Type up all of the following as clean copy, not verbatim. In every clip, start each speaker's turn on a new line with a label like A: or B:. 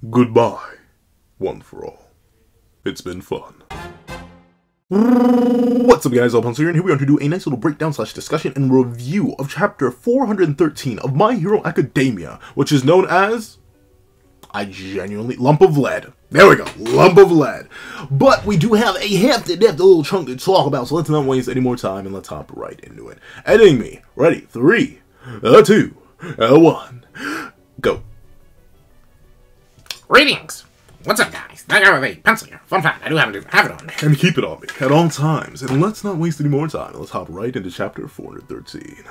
A: Goodbye, one for all. It's been fun. What's up guys, Alphonso here, and here we are to do a nice little breakdown / discussion and review of chapter 413 of My Hero Academia, which is known as... Lump of Lead. There we go, Lump of Lead. But we do have a hefty little chunk to talk about, so let's not waste any more time and let's hop right into it. Editing me. Ready? 3, 2, 1, go.
B: Greetings! What's up, guys? I got a pencil here. Fun fact, I do have it on me.
A: And keep it on me at all times. And let's not waste any more time. Let's hop right into chapter 413.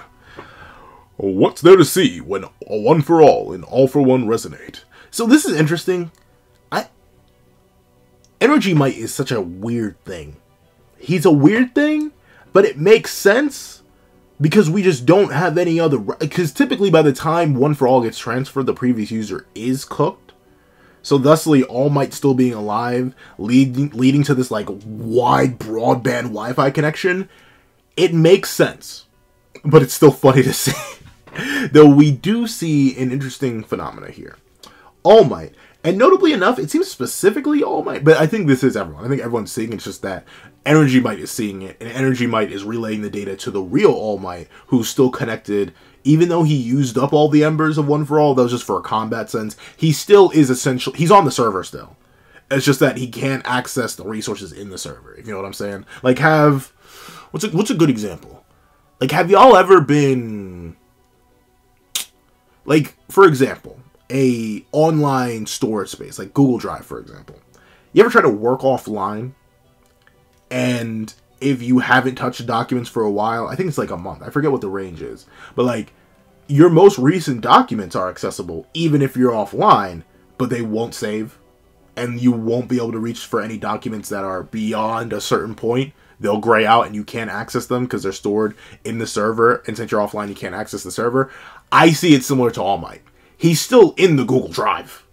A: What's there to see when a one for all and all for one resonate? So this is interesting. Energy Might is such a weird thing. He's a weird thing, but it makes sense because we just don't have any other... Because typically by the time one for all gets transferred, the previous user is cooked. So thusly, All Might still being alive, leading to this like wide broadband Wi-Fi connection, it makes sense. But it's still funny to see. Though we do see an interesting phenomena here. All Might, and notably enough, it seems specifically All Might, but I think this is everyone. I think everyone's seeing it, it's just that Energy Might is seeing it, and Energy Might is relaying the data to the real All Might, who's still connected. Even though he used up all the embers of One for All, that was just for a combat sense, he still is essential. He's on the server still. It's just that he can't access the resources in the server, if you know what I'm saying. Like, what's a good example? Like, have y'all ever been, like, for example, a online storage space, like Google Drive, for example. You ever try to work offline, and if you haven't touched documents for a while, I think it's like a month. I forget what the range is. But like, your most recent documents are accessible even if you're offline, but they won't save. And you won't be able to reach for any documents that are beyond a certain point. They'll gray out and you can't access them because they're stored in the server. And since you're offline, you can't access the server. I see it similar to All Might. He's still in the Google Drive.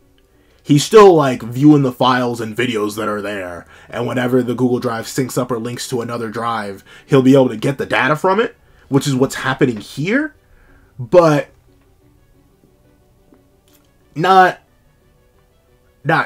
A: He's still, like, viewing the files and videos that are there. And whenever the Google Drive syncs up or links to another drive, he'll be able to get the data from it, which is what's happening here. But not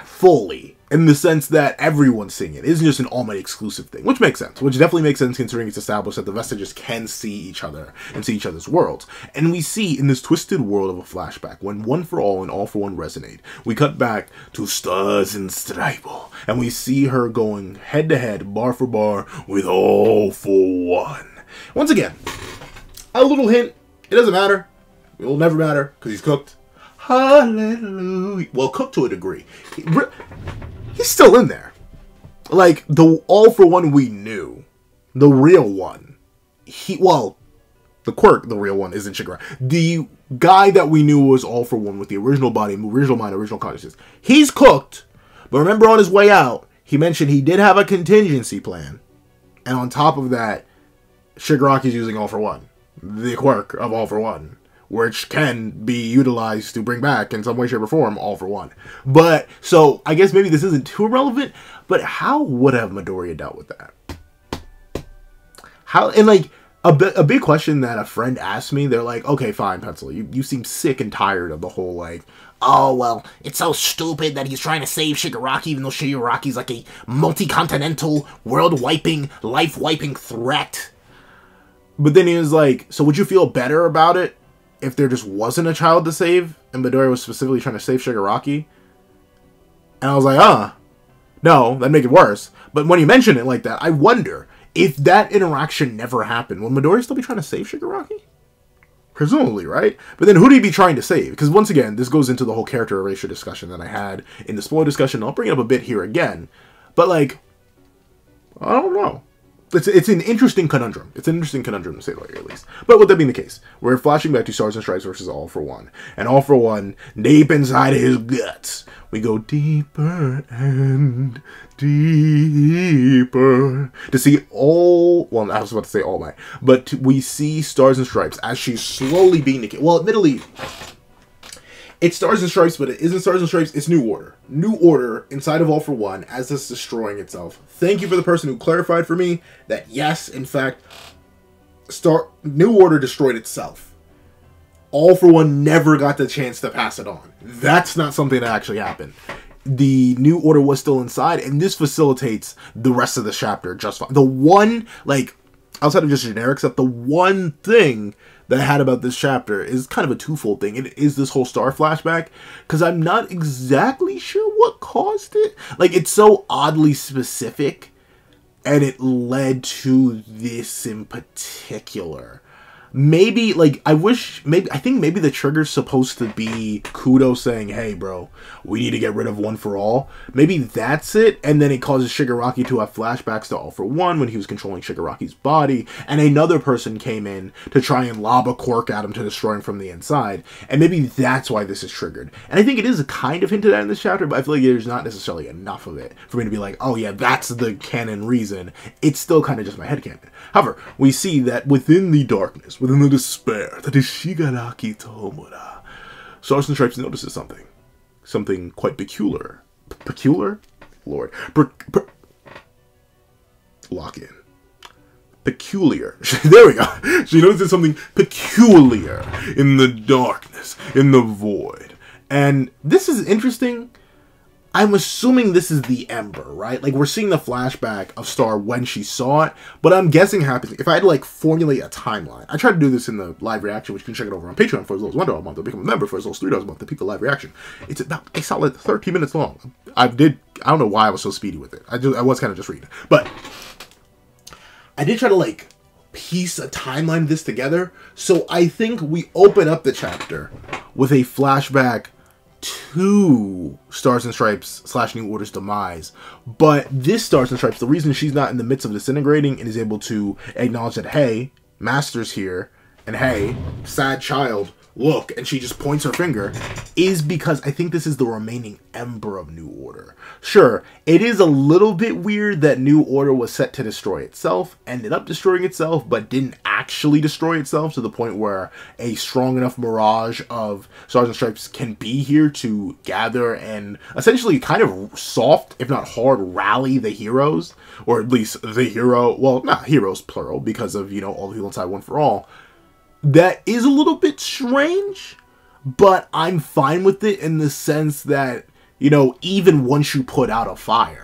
A: fully, in the sense that everyone's seeing it. It isn't just an All Might exclusive thing, which makes sense. Which definitely makes sense considering it's established that the Vestiges can see each other and see each other's worlds. And we see in this twisted world of a flashback, when One for All and All for One resonate, we cut back to Stars and Stripe, and we see her going head to head, bar for bar, with All for One. Once again, a little hint, it doesn't matter. It will never matter, because he's cooked. Hallelujah. Well, cooked to a degree. He's still in there. Like, the All for One we knew, the real one, the quirk, the real one, isn't Shigaraki. The guy that we knew was All for One with the original body, original mind, original consciousness. He's cooked, but remember on his way out, he mentioned he did have a contingency plan. And on top of that, Shigaraki's using All for One, the quirk of All for One, which can be utilized to bring back in some way, shape, or form All for One. But, so, I guess maybe this isn't too relevant, but how would have Midoriya dealt with that? How, and like, a big question that a friend asked me, they're like, okay, fine, Pencil, you seem sick and tired of the whole, like,
B: oh, well, it's so stupid that he's trying to save Shigaraki, even though Shigaraki's like a multi-continental, world-wiping, life-wiping threat.
A: But then he was like, so would you feel better about it if there just wasn't a child to save, and Midoriya was specifically trying to save Shigaraki? And I was like, no, that'd make it worse. But when you mention it like that, I wonder, if that interaction never happened, would Midoriya still be trying to save Shigaraki? Presumably, right? But then who'd he be trying to save? Because once again, this goes into the whole character erasure discussion that I had in the spoiler discussion. I'll bring it up a bit here again. But like, I don't know. It's an interesting conundrum. It's an interesting conundrum, to say the least, at least. But with that being the case, we're flashing back to Stars and Stripes versus All for One. And All for One, deep inside his guts, we go deeper and deeper to see All... Well, I was about to say All Might. But we see Stars and Stripes as she's slowly being decayed. Well, admittedly, it's Stars and Stripes, but it isn't Stars and Stripes. It's New Order. New Order inside of All for One as it's destroying itself. Thank you for the person who clarified for me that yes, in fact, New Order destroyed itself. All for One never got the chance to pass it on. That's not something that actually happened. the New Order was still inside, and this facilitates the rest of the chapter just fine. The one, like, outside of just generic stuff, the one thing that I had about this chapter is kind of a twofold thing. It is this whole Star flashback, because I'm not exactly sure what caused it. Like, it's so oddly specific, and it led to this in particular. Maybe, like, I think maybe the trigger's supposed to be Kudo saying, hey, bro, we need to get rid of One for All. Maybe that's it, and then it causes Shigaraki to have flashbacks to All for One when he was controlling Shigaraki's body, and another person came in to try and lob a quirk at him to destroy him from the inside, and maybe that's why this is triggered. And I think it is a kind of hinted at in this chapter, but I feel like there's not necessarily enough of it for me to be like, oh yeah, that's the canon reason. It's still kind of just my headcanon. However, we see that within the darkness, within the despair that is Shigaraki Tomura, Stars and Stripes notices something. Something quite peculiar. Peculiar? Lord. Lock in. Peculiar. There we go. She notices something peculiar in the darkness, in the void. And this is interesting. I'm assuming this is the Ember, right? Like, we're seeing the flashback of Star when she saw it, but I'm guessing happens. If I had to, like, formulate a timeline, I tried to do this in the live reaction, which you can check it over on Patreon for as low as $1 a month, or become a member for as low as $3 a month to peek the live reaction. It's about a solid 13 minutes long. I don't know why I was so speedy with it. I was kind of just reading. But I did try to, like, piece a timeline of this together, so I think we open up the chapter with a flashback to Stars and Stripes / New Order's demise. But this Stars and Stripes, the reason she's not in the midst of disintegrating and is able to acknowledge that, hey, Master's here, and hey, sad child, look, and she just points her finger, is because I think this is the remaining Ember of New Order. Sure, it is a little bit weird that New Order was set to destroy itself, ended up destroying itself, but didn't actually destroy itself to the point where a strong enough mirage of Stars and Stripes can be here to gather and essentially kind of soft, if not hard, rally the heroes, or at least the hero, well, not heroes plural, because of, you know, all the people inside One for All. That is a little bit strange, but I'm fine with it in the sense that, you know, even once you put out a fire,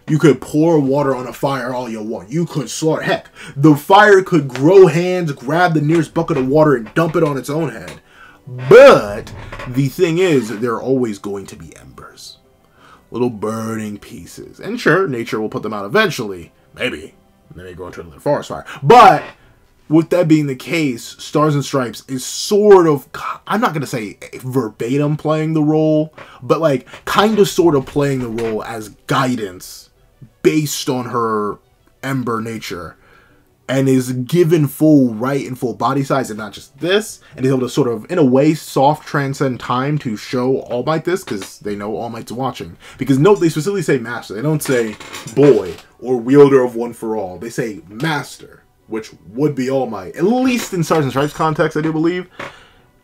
A: you could pour water on a fire all you want. You could slaughter. Heck, the fire could grow hands, grab the nearest bucket of water, and dump it on its own head. But the thing is, there are always going to be embers. Little burning pieces. And sure, nature will put them out eventually. Maybe. They may go into another forest fire. But with that being the case, Stars and Stripes is sort of, I'm not going to say verbatim playing the role, but like kind of sort of playing the role as guidance based on her Ember nature, and is given full right and full body size and not just this, and is able to sort of, in a way, soft transcend time to show All Might this, because they know All Might's watching. Because note, they specifically say Master. They don't say boy or wielder of One for All. They say Master, which would be All Might, at least in Stars and Stripes context, I do believe.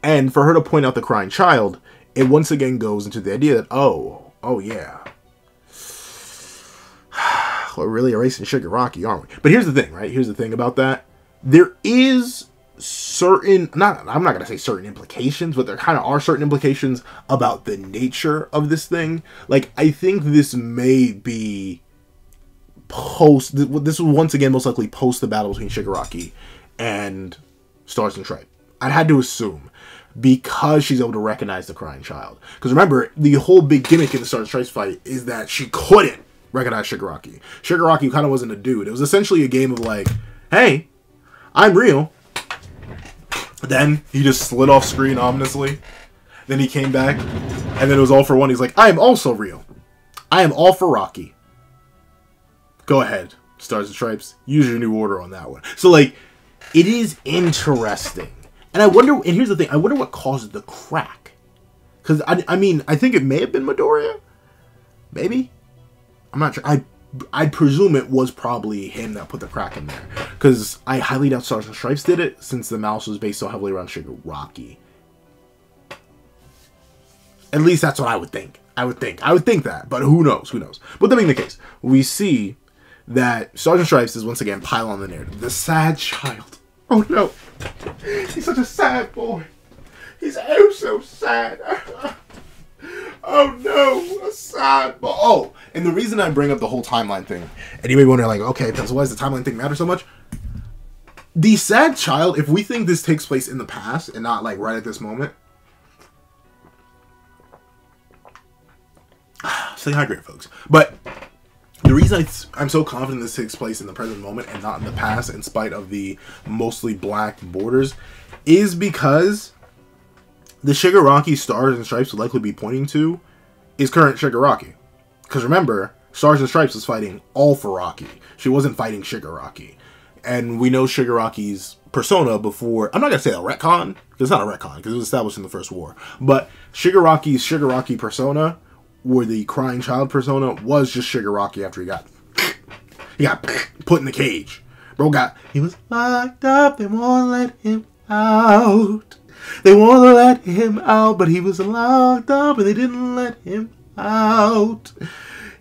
A: And for her to point out the crying child, it once again goes into the idea that, oh yeah, we're really erasing Shigaraki, aren't we? But here's the thing, right? Here's the thing about that. There is certain, I'm not going to say certain implications, but there kind of are certain implications about the nature of this thing. Like, I think this may be this was once again most likely post the battle between Shigaraki and Stars and Stripes. I'd had to assume, because she's able to recognize the crying child. Because remember, the whole big gimmick in the Stars and Stripes fight is that she couldn't recognize Shigaraki. Shigaraki kind of wasn't a dude. It was essentially a game of like, hey, I'm real. Then he just slid off screen ominously. Then he came back, and then it was All for One. He's like, I am also real. I am all for Rocky. Go ahead, Stars and Stripes. Use your New Order on that one. So, like, it is interesting. And I wonder, and here's the thing, I wonder what caused the crack. Because, I mean, I think it may have been Midoriya. Maybe? I'm not sure. I'd presume it was probably him that put the crack in there. Because I highly doubt Stars and Stripes did it, since the mouse was based so heavily around Shigaraki. At least that's what I would think. I would think that, but who knows? Who knows? But that being the case, we see that Stars and Stripes is once again pile on the narrative. The sad child. Oh no. He's such a sad boy. He's oh so sad. Oh no. A sad sad. Oh, and the reason I bring up the whole timeline thing, and you may wonder, like, okay, so why does the timeline thing matter so much? The sad child, if we think this takes place in the past and not, like, right at this moment, stay hydrated, folks. But the reason I'm so confident this takes place in the present moment and not in the past, in spite of the mostly black borders, is because the Shigaraki Stars and Stripes would likely be pointing to is current Shigaraki. Because remember, Stars and Stripes was fighting all for Rocky. She wasn't fighting Shigaraki. And we know Shigaraki's persona before... I'm not going to say a retcon, because it's not a retcon, because it was established in the First War. But Shigaraki's Shigaraki persona, where the crying child persona, was just Shigaraki after he got put in the cage. He was locked up, they won't let him out. They won't let him out, but he was locked up and they didn't let him out.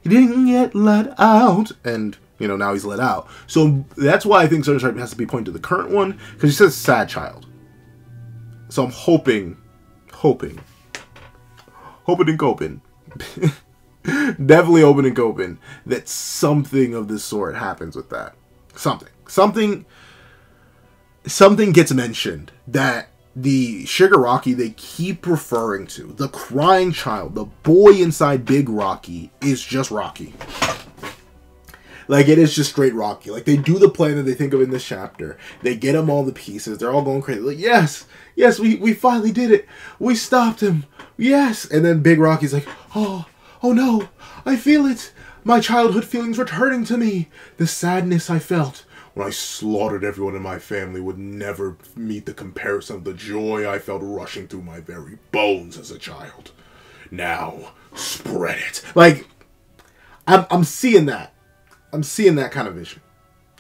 A: He didn't get let out. And, you know, now he's let out. So that's why I think Certain Stripe has to be pointed to the current one, because he says sad child. So I'm hoping and coping. Definitely hoping and coping that something of this sort happens with that. Something gets mentioned that the Shigaraki they keep referring to, the crying child, the boy inside Big Rocky, is just Rocky. Like, it is just straight Rocky. Like, they do the plan that they think of in this chapter. They get him all the pieces. They're all going crazy. Like, yes, we finally did it. We stopped him. Yes. And then Big Rocky's like, oh no, I feel it. My childhood feelings returning to me. The sadness I felt when I slaughtered everyone in my family would never meet the comparison of the joy I felt rushing through my very bones as a child. Now, spread it. Like, I'm seeing that. I'm seeing that kind of vision.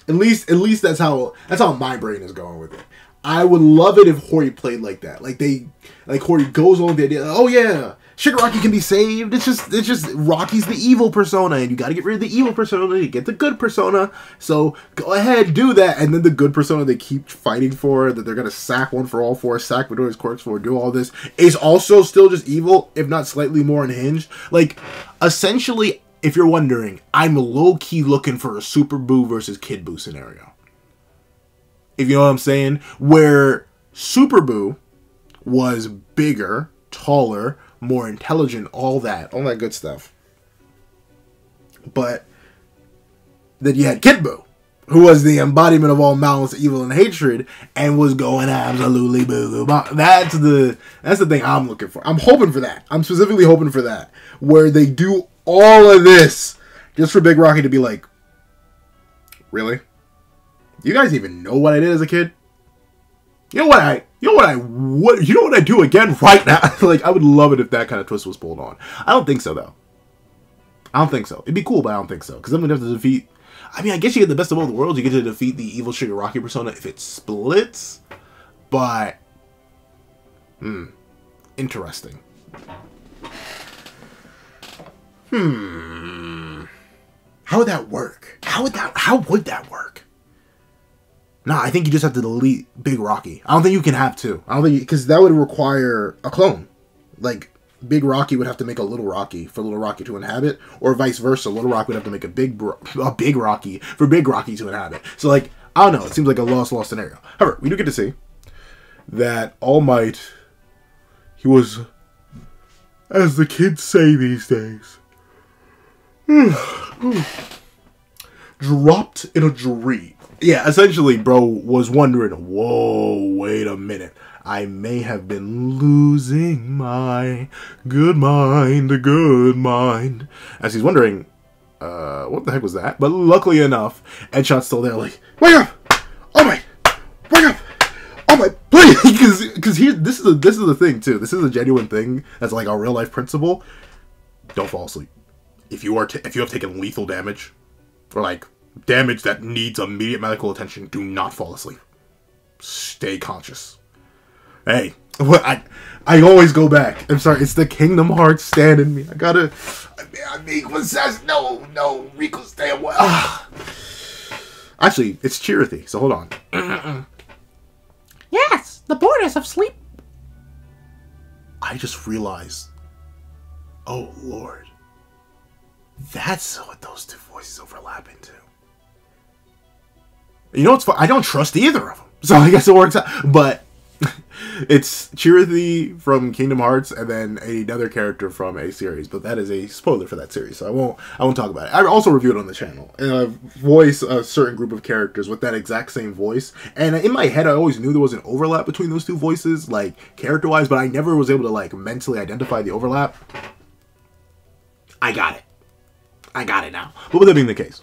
A: At least that's how my brain is going with it. I would love it if Hori played like that. Like Hori goes on with the idea, oh yeah, Shigaraki can be saved. It's just Rocky's the evil persona, and you got to get rid of the evil persona to get the good persona. So go ahead, do that, and then the good persona they keep fighting for, that they're gonna sack one for all four, sack Midoriya's quirks for, do all this, is also still just evil, if not slightly more unhinged. Like, essentially, if you're wondering, I'm low-key looking for a Super Boo versus Kid Boo scenario. If you know what I'm saying, where Super Boo was bigger, taller, more intelligent, all that good stuff. But then you had Kid Boo, who was the embodiment of all malice, evil, and hatred, and was going absolutely boo. That's the thing I'm looking for. I'm hoping for that. I'm specifically hoping for that, where they do all of this just for Big Rocky to be like, really? You guys even know what I did as a kid? You know what I do again right now? Like, I would love it if that kind of twist was pulled on. I don't think so, though. I don't think so. It'd be cool, but I don't think so. Because then we'd have to defeat... I mean, I guess you get the best of both worlds. You get to defeat the evil Shigaraki persona if it splits. But... interesting. How would that work? How would that work? Nah, I think you just have to delete Big Rocky. I don't think you can have two. I don't think, because that would require a clone. Like, Big Rocky would have to make a Little Rocky for Little Rocky to inhabit, or vice versa. Little Rocky would have to make a Big Rocky for Big Rocky to inhabit. So, like, I don't know. It seems like a lost scenario. However, we do get to see that All Might, he was, as the kids say these days, dropped in a dream. Yeah, essentially, bro was wondering, whoa, wait a minute. I may have been losing my good mind. As he's wondering, what the heck was that? But luckily enough, Edshot's still there, like, wake up! Oh my! Wake up! Oh my! Please! Because this is the thing, too. This is a genuine thing that's like a real-life principle. Don't fall asleep. If you have taken lethal damage, or like damage that needs immediate medical attention, do not fall asleep. Stay conscious. Hey, I always go back. I'm sorry, it's the Kingdom Hearts stand in me. I'm being possessed. No, Rico, stay away. Actually, it's Chirithy, so hold on.
B: Yes, the borders of sleep.
A: I just realized, oh Lord, That's what those two voices overlap into. You know what's fun? I don't trust either of them, so I guess it works out. But it's Chirithy from Kingdom Hearts, and then another character from a series. But that is a spoiler for that series, so I won't talk about it. I also reviewed it on the channel, and I voice a certain group of characters with that exact same voice. And in my head, I always knew there was an overlap between those two voices, like character-wise, but I never was able to like mentally identify the overlap. I got it. I got it now. But with that being the case,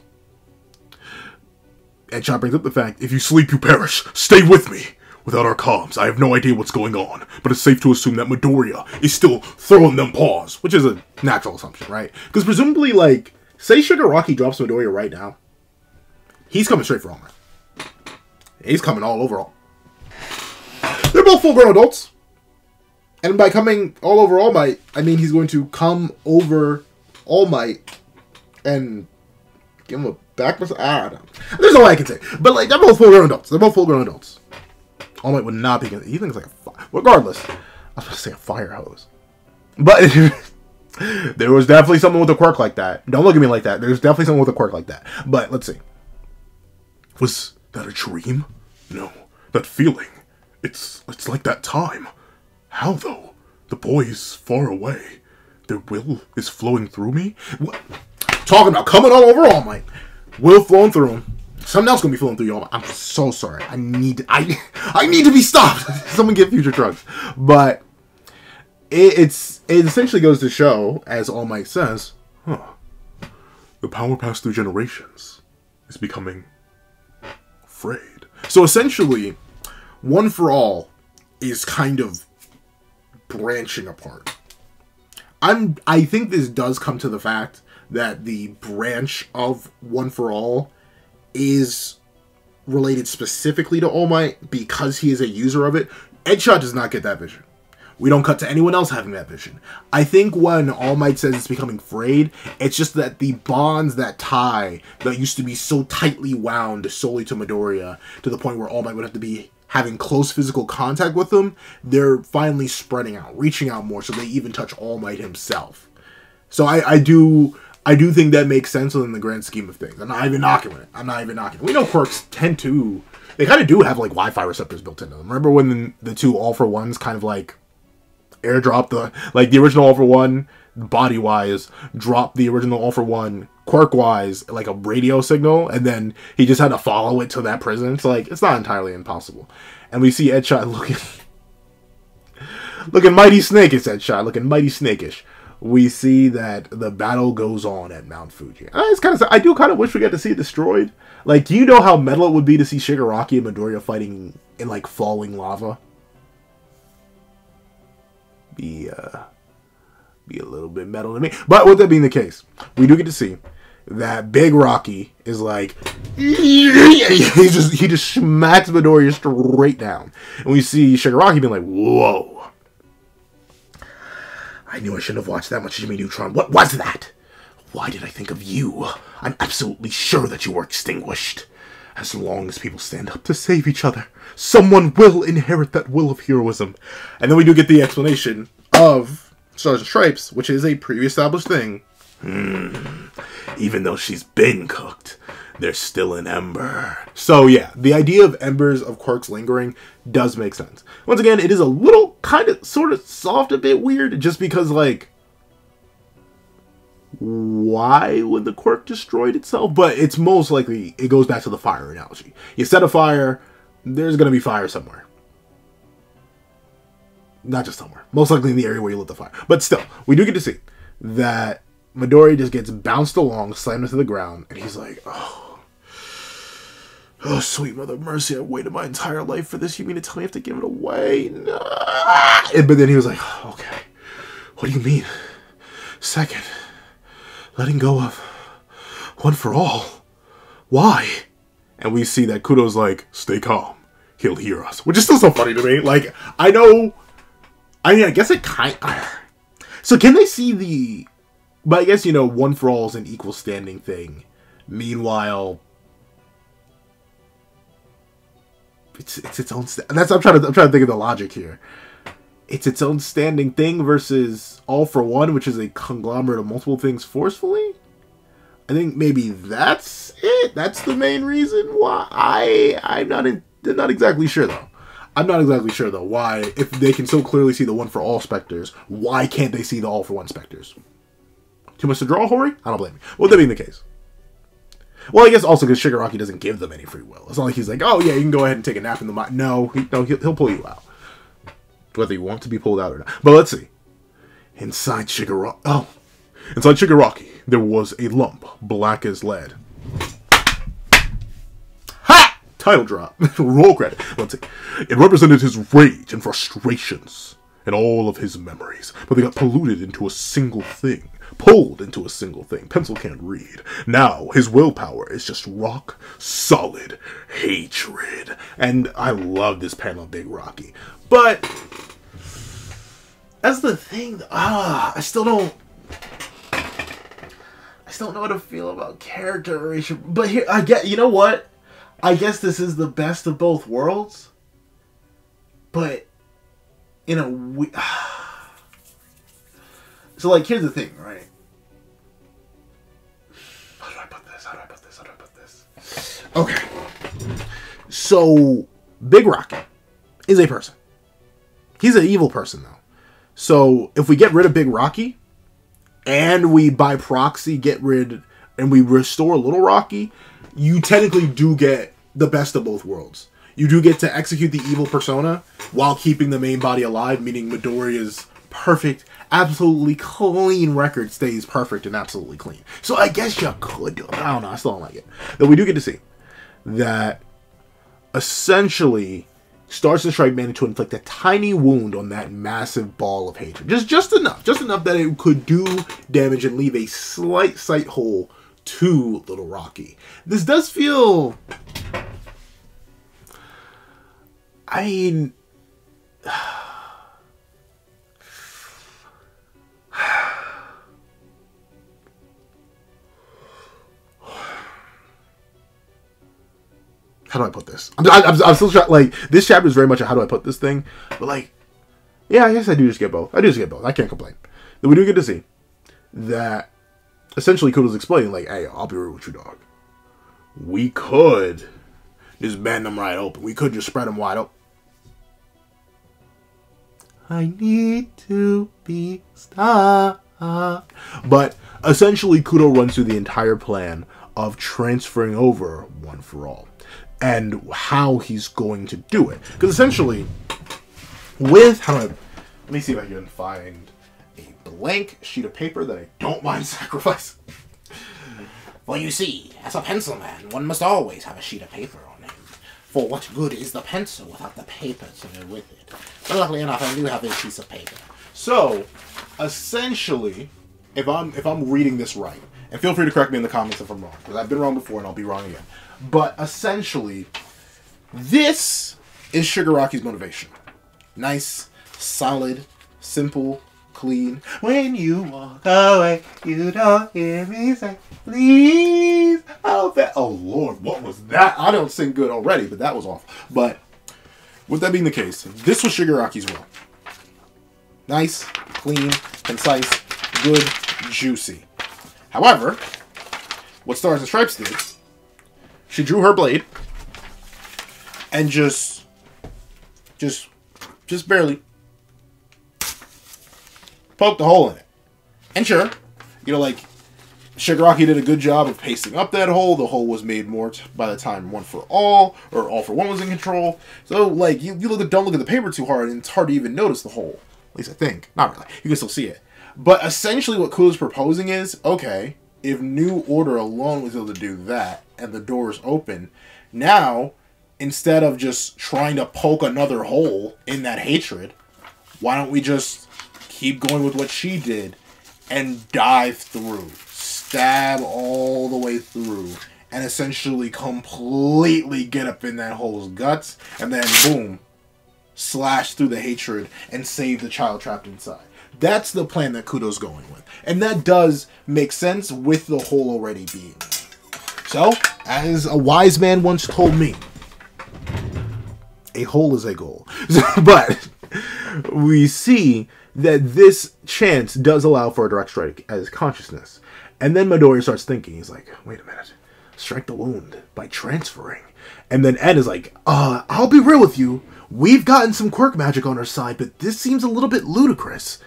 A: Ed Shot brings up the fact, if you sleep, you perish. Stay with me. Without our comms, I have no idea what's going on, but it's safe to assume that Midoriya is still throwing them paws, which is a natural assumption, right? Because presumably, like, say Shigaraki drops Midoriya right now, he's coming straight for All Might. He's coming all over All. They're both full-grown adults, and by coming all over All Might, I mean he's going to come over All Might and give him a back massage. I don't know. There's no way I can say, but like they're both full-grown adults. They're both full-grown adults. All Might would not be. He thinks like regardless. I was about to say a fire hose, but there was definitely someone with a quirk like that. Don't look at me like that. There's definitely someone with a quirk like that. But let's see. Was that a dream? No, that feeling. It's like that time. How though? The boy is far away. Their will is flowing through me. What? Talking about coming all over All Might. Will flowing through him. Something else gonna be flowing through you. I'm so sorry. I need to be stopped. Someone get Future Trunks. But it essentially goes to show, as All Might says, the power passed through generations is becoming frayed. So essentially, One for All is kind of branching apart. I think this does come to the fact that the branch of One for All is related specifically to All Might because he is a user of it. Edshot does not get that vision. We don't cut to anyone else having that vision. I think when All Might says it's becoming frayed, it's just that the bonds that tie that used to be so tightly wound solely to Midoriya to the point where All Might would have to be having close physical contact with them, they're finally spreading out, reaching out more so they even touch All Might himself. So I do think that makes sense within the grand scheme of things. I'm not even knocking with it. I'm not even knocking. We know quirks tend to... They kind of do have, like, Wi-Fi receptors built into them. Remember when the two All-for-Ones kind of, like, airdropped the... Like, the original All-for-One, body-wise, dropped the original All-for-One, quirk-wise, like, a radio signal, and then he just had to follow it to that prison. It's like, it's not entirely impossible. And we see Edshot looking... looking mighty snakish, Edshot. Looking mighty snakish. We see that the battle goes on at Mount Fuji. I do kind of wish we got to see it destroyed. Like, do you know how metal it would be to see Shigaraki and Midoriya fighting in, like, falling lava? Be a little bit metal to me. But with that being the case, we do get to see that Big Rocky is like... he just smacks Midoriya straight down. And we see Shigaraki being like, whoa. I knew I shouldn't have watched that much Jimmy Neutron. What was that? Why did I think of you? I'm absolutely sure that you were extinguished. As long as people stand up to save each other, someone will inherit that will of heroism. And then we do get the explanation of Stars and Stripes, which is a pre-established thing. Even though she's been cooked, there's still an ember. So yeah, the idea of embers of quirks lingering does make sense. Once again, it is a little kind of sort of soft, a bit weird, just because like, why would the quirk destroy itself? But it's most likely, it goes back to the fire analogy. You set a fire, there's going to be fire somewhere. Not just somewhere. Most likely in the area where you lit the fire. But still, we do get to see that Midoriya just gets bounced along, slammed into the ground, and he's like, oh, sweet mother of mercy, I waited my entire life for this. You mean to tell me I have to give it away? No. But then he was like, okay, what do you mean? Second, letting go of One for All. Why? And we see that Kudo's like, stay calm. He'll hear us. Which is still so funny to me. Like, I know... I mean, I guess it kind of... So can they see the... But I guess, you know, One for All is an equal standing thing. Meanwhile... It's its own... That's I'm trying to think of the logic here. It's its own standing thing versus All for One, which is a conglomerate of multiple things forcefully? I think maybe that's it. That's the main reason why. I'm not exactly sure though. I'm not exactly sure though why, if they can so clearly see the one for all specters, why can't they see the all for one specters? Too much to draw, Hori? I don't blame you. Well, that being the case. Well, I guess also because Shigaraki doesn't give them any free will. It's not like he's like, oh yeah, you can go ahead and take a nap in the mine. No, he'll pull you out. Whether you want to be pulled out or not. But let's see. Inside Shigaraki, there was a lump, black as lead. Ha! Title drop. Roll credit. Let's see. It represented his rage and frustrations and all of his memories. But they got polluted into a single thing. Pulled into a single thing. Pencil can't read. Now, his willpower is just rock solid hatred. And I love this panel of Big Rocky. But that's the thing. I still don't know how to feel about character erasure. But here, you know what? I guess this is the best of both worlds. But in a so, like, here's the thing, right? How do I put this? Okay. So, Big Rocky is a person. He's an evil person, though. So, if we get rid of Big Rocky, and we, by proxy, get rid, and we restore Little Rocky, you technically do get the best of both worlds. You do get to execute the evil persona while keeping the main body alive, meaning Midoriya's perfect, absolutely clean record stays perfect and absolutely clean. So I guess you could do it. I don't know. I still don't like it. Though we do get to see that essentially Stars and Stripe managed to inflict a tiny wound on that massive ball of hatred. Just enough that it could do damage and leave a slight sight hole to Little Rocky. This does feel... I mean... How do I put this? I'm still trying, like, this chapter is very much a how do I put this thing. But, like, yeah, I guess I do just get both. I can't complain. Then we do get to see that essentially Kudo's explaining, like, hey, I'll be real with you, dog. We could just bend them right open. We could just spread them wide open. I need to be stopped. But essentially, Kudo runs through the entire plan of transferring over One for All and how he's going to do it. Because essentially, let me see if I can find a blank sheet of paper that I don't mind sacrificing.
B: Well, you see, as a pencil man, one must always have a sheet of paper on him. For what good is the pencil without the paper to go with it? But luckily enough, I do have a piece of paper.
A: So, essentially, if I'm reading this right, and feel free to correct me in the comments if I'm wrong, because I've been wrong before and I'll be wrong again. But essentially, this is Shigaraki's motivation. Nice, solid, simple, clean. When you walk away, you don't hear me say, please. Oh Lord, what was that? I don't sing good already, but that was awful. But with that being the case, this was Shigaraki's will. Nice, clean, concise, good, juicy. However, what Stars and Stripes did, she drew her blade and just barely poked a hole in it. And sure, like, Shigaraki did a good job of pasting up that hole. The hole was made more by the time One for All, or All for One was in control. So, like, don't look at the paper too hard, and it's hard to even notice the hole. At least I think. Not really. You can still see it. But essentially what Kudo's proposing is, okay, if New Order alone was able to do that, and the doors open, now, instead of just trying to poke another hole in that hatred, why don't we just keep going with what she did and dive through, stab all the way through, and essentially completely get up in that hole's guts, and then boom, slash through the hatred and save the child trapped inside. That's the plan that Kudo's going with. And that does make sense with the hole already being there. So, as a wise man once told me, a hole is a goal. But we see that this chance does allow for a direct strike as consciousness. And then Midoriya starts thinking. He's like, wait a minute. Strike the wound by transferring. And then N is like, I'll be real with you. We've gotten some quirk magic on our side, but this seems a little bit ludicrous.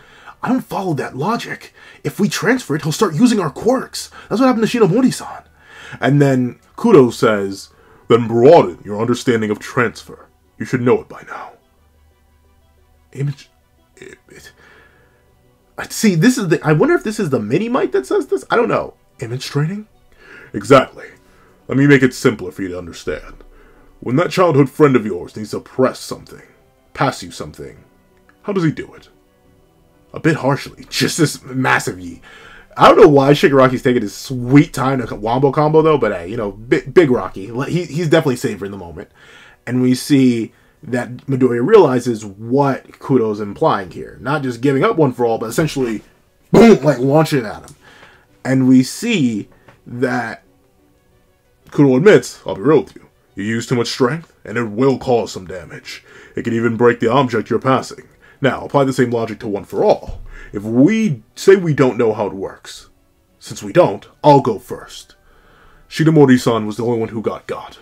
A: I don't follow that logic. If we transfer it, he'll start using our quirks. That's what happened to Shinomori-san. And then Kudo says, then broaden your understanding of transfer. You should know it by now. See, this is I wonder if this is the mini-mic that says this? I don't know. Image training? Exactly. Let me make it simpler for you to understand. When that childhood friend of yours needs to pass you something, how does he do it? A bit harshly. Just this massive yeet. I don't know why Shigaraki's taking his sweet time to wombo combo, though, but hey, you know, big Rocky. He's definitely savoring the moment. And we see that Midoriya realizes what Kudo's implying here. Not just giving up one for all, but essentially, boom, like launching it at him. And we see that Kudo admits, I'll be real with you. You use too much strength, and it will cause some damage. It can even break the object you're passing. Now, apply the same logic to one for all. If we say we don't know how it works, since we don't, I'll go first. Shinomori-san was the only one who got.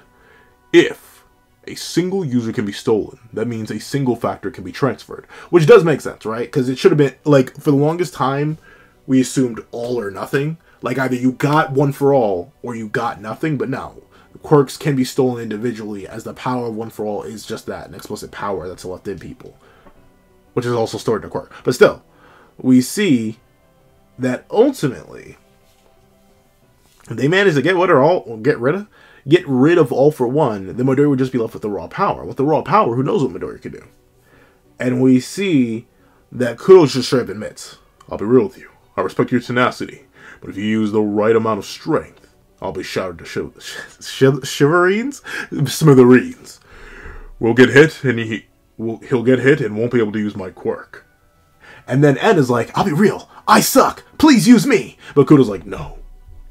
A: If a single user can be stolen, that means a single factor can be transferred. Which does make sense, right? Because it should have been, like, for the longest time, we assumed all or nothing. Like, either you got one for all, or you got nothing, but no. Quirks can be stolen individually, as the power of one for all is just that, an explicit power that's left in people. Which is also stored in a quirk. But still, we see that ultimately, they managed to get rid of all for one, then Midoriya would just be left with the raw power. With the raw power, who knows what Midoriya could do? And we see that Kudo just straight up admits, I'll be real with you. I respect your tenacity, but if you use the right amount of strength, I'll be shattered to smithereens. We'll get hit, and he'll get hit and won't be able to use my quirk. And then N is like, I'll be real. I suck. Please use me. But Kudo's like, no.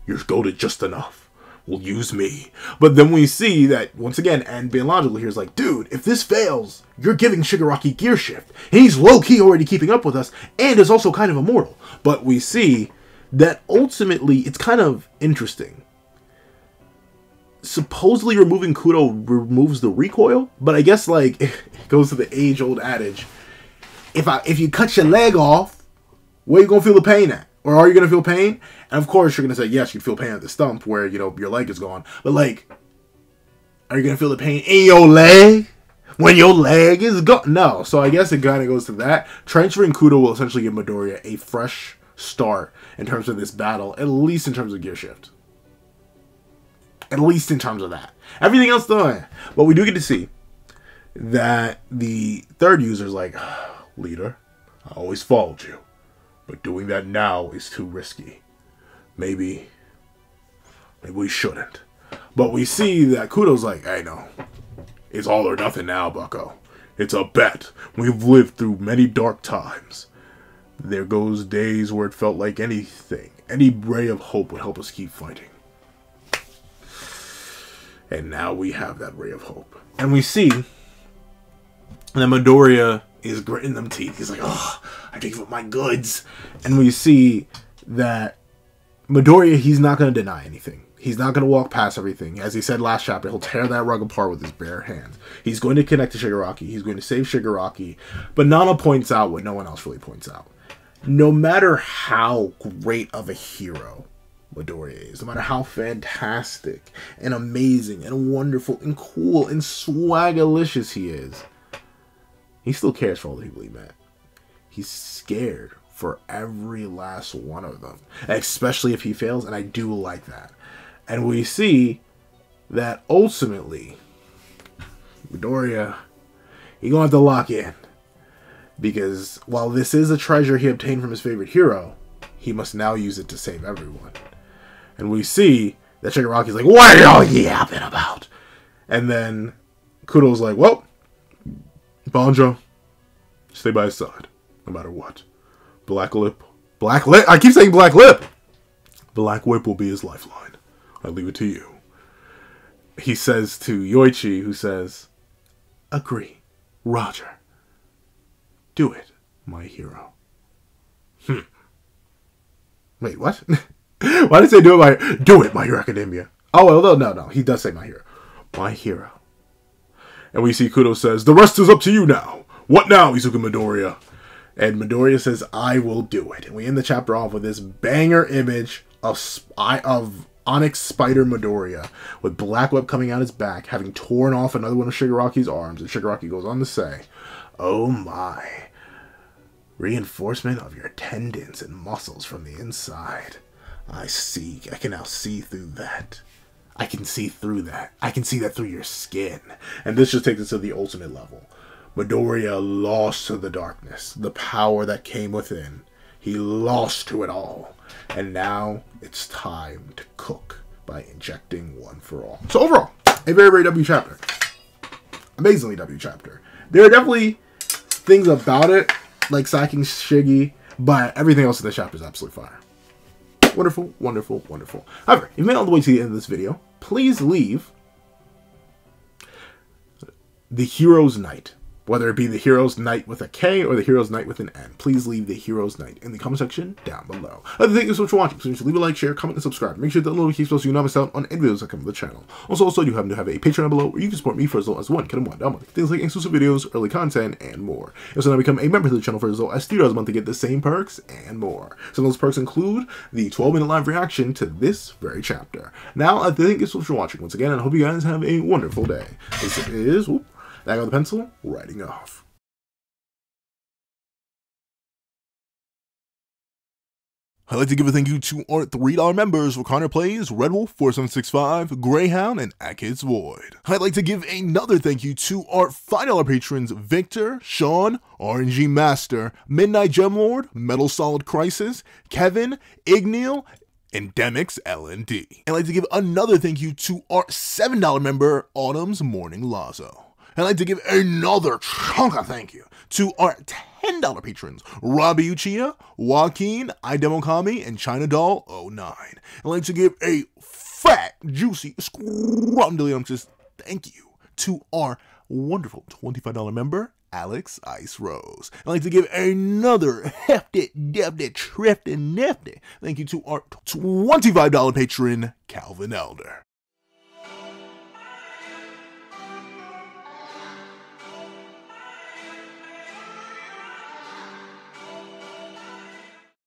A: You're goated just enough. Well, use me. But then we see that, once again, N being logical here is like, dude, if this fails, you're giving Shigaraki gear shift. And he's low-key already keeping up with us, and is also kind of immortal. But we see that ultimately, it's kind of interesting. Supposedly removing Kudo removes the recoil, but I guess, like, it goes to the age-old adage, if you cut your leg off, where you gonna feel the pain at? Or are you gonna feel pain? And of course you're gonna say, yes, you feel pain at the stump where, you know, your leg is gone, but like, are you gonna feel the pain in your leg when your leg is gone? No. So I guess it kind of goes to that. Transferring Kudo will essentially give Midoriya a fresh start in terms of this battle, at least in terms of gear shift. At least in terms of that. Everything else though. But we do get to see that the third user is like, leader, I always followed you. But doing that now is too risky. Maybe we shouldn't. But we see that Kudo's like, hey, no. It's all or nothing now, bucko. It's a bet. We've lived through many dark times. There goes days where it felt like anything, any ray of hope would help us keep fighting. And now we have that ray of hope. And we see that Midoriya is gritting them teeth. He's like, oh, I gave up my goods. And we see that Midoriya, he's not going to deny anything. He's not going to walk past everything. As he said last chapter, he'll tear that rug apart with his bare hands. He's going to connect to Shigaraki. He's going to save Shigaraki. But Nana points out what no one else really points out. No matter how great of a hero Midoriya is, no matter how fantastic and amazing and wonderful and cool and swagalicious he is, he still cares for all the people he met. He's scared for every last one of them, especially if he fails, and I do like that. And we see that ultimately, Midoriya, he's going to have to lock in. Because while this is a treasure he obtained from his favorite hero, he must now use it to save everyone. And we see that Shigaraki's like, what are y'all yapping about? And then Kudo's like, well, Banjo, stay by his side, no matter what. Black Lip, I keep saying Black Lip. Black Whip will be his lifeline. I leave it to you. He says to Yoichi, who says, agree, Roger. Do it, my hero. Wait, what? Why did he say do it, My Hero Academia? Oh, well, no. He does say My Hero. My Hero. And we see Kudo says, the rest is up to you now. What now, Izuku Midoriya? And Midoriya says, I will do it. And we end the chapter off with this banger image of Onyx Spider Midoriya with Black Web coming out his back, having torn off another one of Shigaraki's arms. And Shigaraki goes on to say, oh my. Reinforcement of your tendons and muscles from the inside. I can now see through that. I can see through that. I can see that through your skin. And this just takes us to the ultimate level. Midoriya lost to the darkness, the power that came within. He lost to it all. And now it's time to cook by injecting one for all. So overall, a very, very W chapter. Amazingly W chapter. There are definitely things about it, like sacking Shiggy, but everything else in the chapter is absolutely fire. Wonderful, wonderful, wonderful. However, if you made it all the way to the end of this video, please leave the Hero's Night. Whether it be the Hero's Night with a K or the Hero's Night with an N. Please leave the Hero's Night in the comment section down below. Thank you so much for watching. Please leave a like, share, comment, and subscribe. Make sure that little keeps so you don't miss out on any videos that come to the channel. Also, you happen to have a Patreon below where you can support me for as little as $1 down month. Things like exclusive videos, early content, and more. You also now become a member of the channel for as little as $3 a month to get the same perks and more. Some of those perks include the 12-minute live reaction to this very chapter. Now, thank you so much for watching once again, and I hope you guys have a wonderful day. This is Dabi with the pencil, writing off. I'd like to give a thank you to our $3 members, Connor Plays, Red Wolf 4765, Greyhound, and Akid's Void. I'd like to give another thank you to our $5 patrons, Victor, Sean, RNG Master, Midnight Gemlord, Metal Solid Crisis, Kevin, Igneal, and Demix LND. I'd like to give another thank you to our $7 member, Autumn's Morning Lazo. I'd like to give another chunk of thank you to our $10 patrons, Robbie Uchiha, Joaquin, Idemokami, and China Doll 09. I'd like to give a fat, juicy, scrumdiddlyumptious thank you to our wonderful $25 member, Alex Ice Rose. I'd like to give another hefty, debty, trifty, nifty thank you to our $25 patron, Calvin Elder.